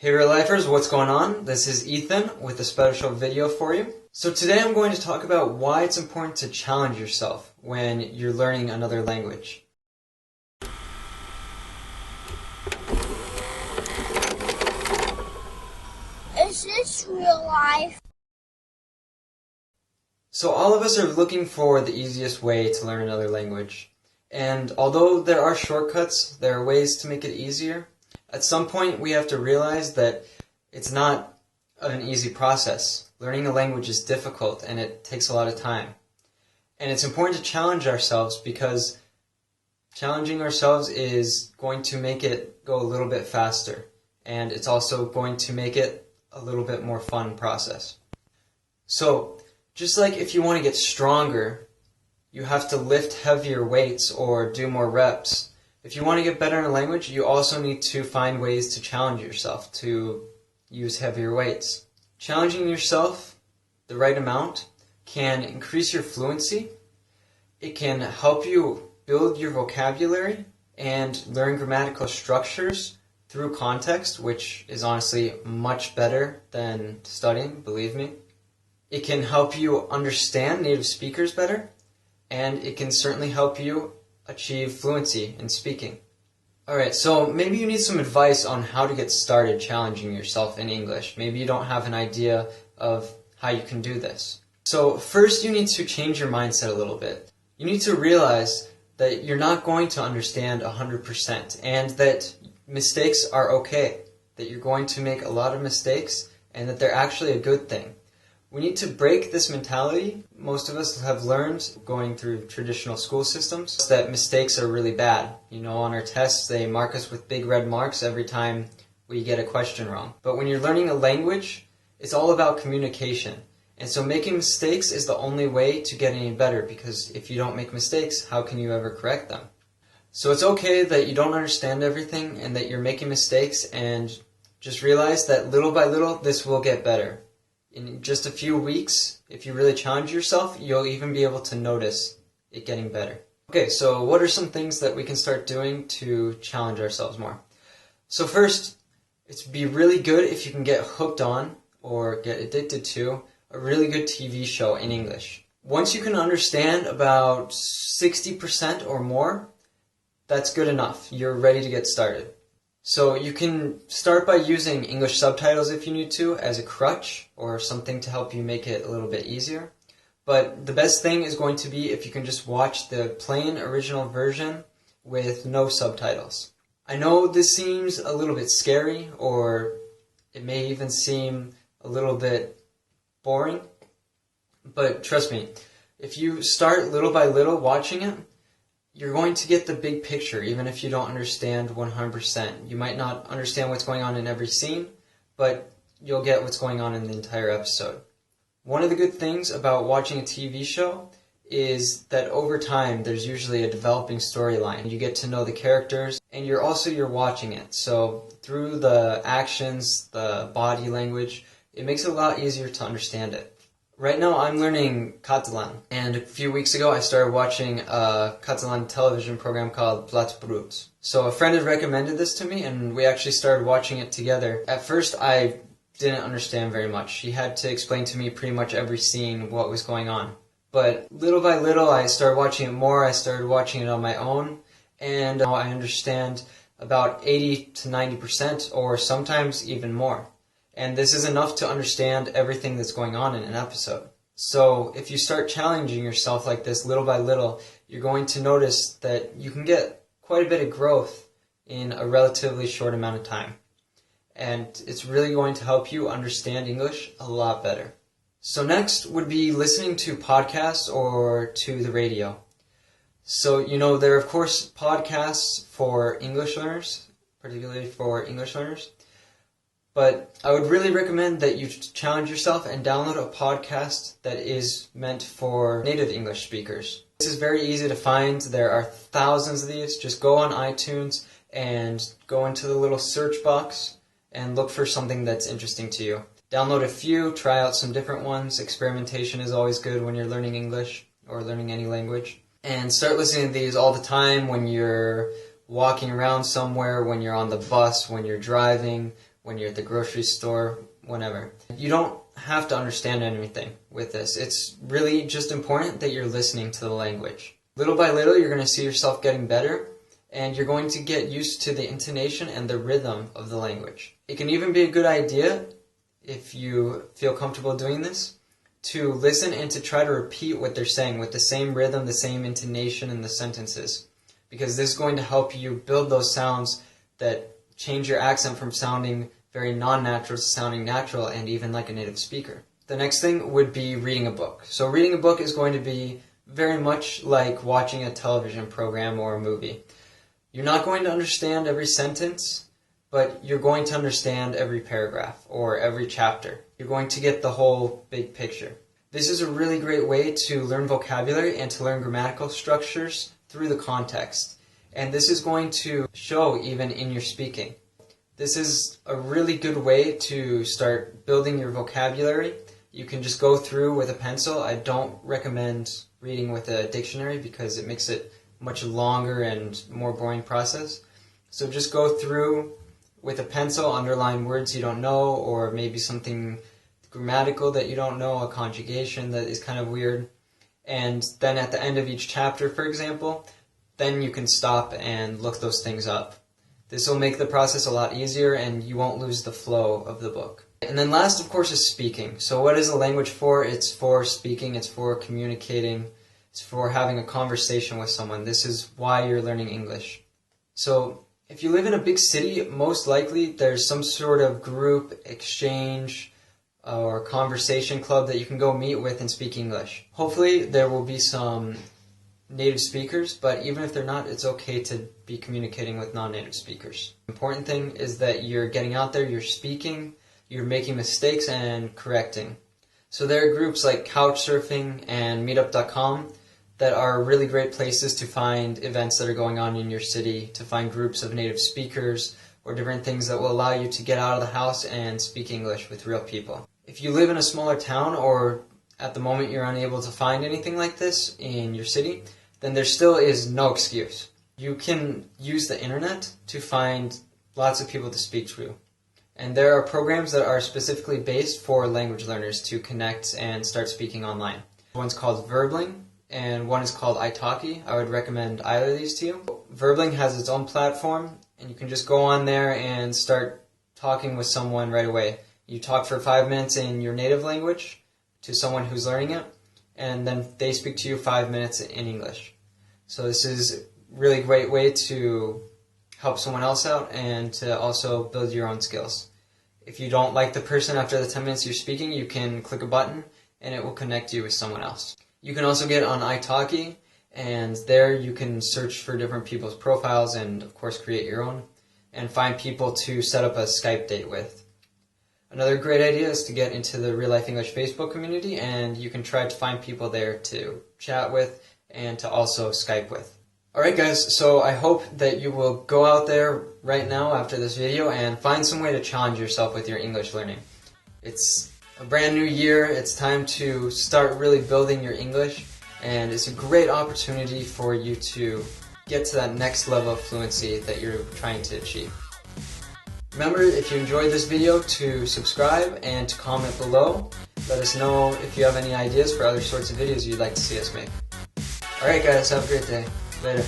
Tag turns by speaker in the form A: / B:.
A: Hey real lifers, what's going on? This is Ethan with a special video for you. So today I'm going to talk about why it's important to challenge yourself when you're learning another language.
B: Is this real life?
A: So all of us are looking for the easiest way to learn another language. And although there are shortcuts, there are ways to make it easier. At some point we have to realize that it's not an easy process. Learning a language is difficult and it takes a lot of time. And it's important to challenge ourselves because challenging ourselves is going to make it go a little bit faster. And it's also going to make it a little bit more fun process. So just like if you want to get stronger, you have to lift heavier weights or do more reps. If you want to get better in a language, you also need to find ways to challenge yourself to use heavier weights. Challenging yourself the right amount can increase your fluency. It can help you build your vocabulary and learn grammatical structures through context, which is honestly much better than studying, believe me. It can help you understand native speakers better, and it can certainly help you achieve fluency in speaking. Alright, so maybe you need some advice on how to get started challenging yourself in English. Maybe you don't have an idea of how you can do this. So first you need to change your mindset a little bit. You need to realize that you're not going to understand 100% and that mistakes are okay, that you're going to make a lot of mistakes and that they're actually a good thing. We need to break this mentality. Most of us have learned going through traditional school systems that mistakes are really bad. You know, on our tests they mark us with big red marks every time we get a question wrong. But when you're learning a language, it's all about communication. And so making mistakes is the only way to get any better, because if you don't make mistakes, how can you ever correct them? So it's okay that you don't understand everything and that you're making mistakes, and just realize that little by little this will get better. In just a few weeks, if you really challenge yourself, you'll even be able to notice it getting better. Okay, so what are some things that we can start doing to challenge ourselves more? So first, it'd be really good if you can get hooked on or get addicted to a really good TV show in English. Once you can understand about 60% or more, that's good enough. You're ready to get started. So you can start by using English subtitles if you need to as a crutch or something to help you make it a little bit easier. But the best thing is going to be if you can just watch the plain original version with no subtitles. I know this seems a little bit scary, or it may even seem a little bit boring, but trust me, if you start little by little watching it, you're going to get the big picture, even if you don't understand 100%. You might not understand what's going on in every scene, but you'll get what's going on in the entire episode. One of the good things about watching a TV show is that over time, there's usually a developing storyline. You get to know the characters, and you're watching it. So through the actions, the body language, it makes it a lot easier to understand it. Right now I'm learning Catalan, and a few weeks ago I started watching a Catalan television program called Plats Bruts. So a friend had recommended this to me, and we actually started watching it together. At first I didn't understand very much. She had to explain to me pretty much every scene what was going on. But little by little I started watching it more, I started watching it on my own, and now I understand about 80 to 90% or sometimes even more. And this is enough to understand everything that's going on in an episode. So if you start challenging yourself like this little by little, you're going to notice that you can get quite a bit of growth in a relatively short amount of time. And it's really going to help you understand English a lot better. So next would be listening to podcasts or to the radio. So, you know, there are of course podcasts for English learners, particularly for English learners. But I would really recommend that you challenge yourself and download a podcast that is meant for native English speakers. This is very easy to find. There are thousands of these. Just go on iTunes and go into the little search box and look for something that's interesting to you. Download a few, try out some different ones. Experimentation is always good when you're learning English or learning any language. And start listening to these all the time when you're walking around somewhere, when you're on the bus, when you're driving, when you're at the grocery store, whenever. You don't have to understand anything with this. It's really just important that you're listening to the language. Little by little, you're going to see yourself getting better, and you're going to get used to the intonation and the rhythm of the language. It can even be a good idea, if you feel comfortable doing this, to listen and to try to repeat what they're saying with the same rhythm, the same intonation in the sentences. Because this is going to help you build those sounds that change your accent from sounding very non-natural to sounding natural and even like a native speaker. The next thing would be reading a book. So reading a book is going to be very much like watching a television program or a movie. You're not going to understand every sentence, but you're going to understand every paragraph or every chapter. You're going to get the whole big picture. This is a really great way to learn vocabulary and to learn grammatical structures through the context. And this is going to show even in your speaking. This is a really good way to start building your vocabulary. You can just go through with a pencil. I don't recommend reading with a dictionary because it makes it much longer and more boring process. So just go through with a pencil, underline words you don't know, or maybe something grammatical that you don't know, a conjugation that is kind of weird. And then at the end of each chapter, for example, then you can stop and look those things up. This will make the process a lot easier and you won't lose the flow of the book. And then last, of course, is speaking. So what is a language for? It's for speaking, it's for communicating, it's for having a conversation with someone. This is why you're learning English. So if you live in a big city, most likely there's some sort of group exchange or conversation club that you can go meet with and speak English. Hopefully there will be some native speakers, but even if they're not, it's okay to be communicating with non-native speakers. The important thing is that you're getting out there, you're speaking, you're making mistakes and correcting. So there are groups like Couchsurfing and Meetup.com that are really great places to find events that are going on in your city, to find groups of native speakers or different things that will allow you to get out of the house and speak English with real people. If you live in a smaller town or at the moment you're unable to find anything like this in your city, then there still is no excuse. You can use the internet to find lots of people to speak to. And there are programs that are specifically based for language learners to connect and start speaking online. One's called Verbling, and one is called italki. I would recommend either of these to you. Verbling has its own platform, and you can just go on there and start talking with someone right away. You talk for 5 minutes in your native language to someone who's learning it, and then they speak to you 5 minutes in English. So this is a really great way to help someone else out and to also build your own skills. If you don't like the person after the 10 minutes you're speaking, you can click a button and it will connect you with someone else. You can also get on italki, and there you can search for different people's profiles and of course create your own and find people to set up a Skype date with. Another great idea is to get into the Real Life English Facebook community, and you can try to find people there to chat with and to also Skype with. Alright guys, so I hope that you will go out there right now after this video and find some way to challenge yourself with your English learning. It's a brand new year, it's time to start really building your English, and it's a great opportunity for you to get to that next level of fluency that you're trying to achieve. Remember, if you enjoyed this video, to subscribe and to comment below. Let us know if you have any ideas for other sorts of videos you'd like to see us make. Alright guys, have a great day. Later.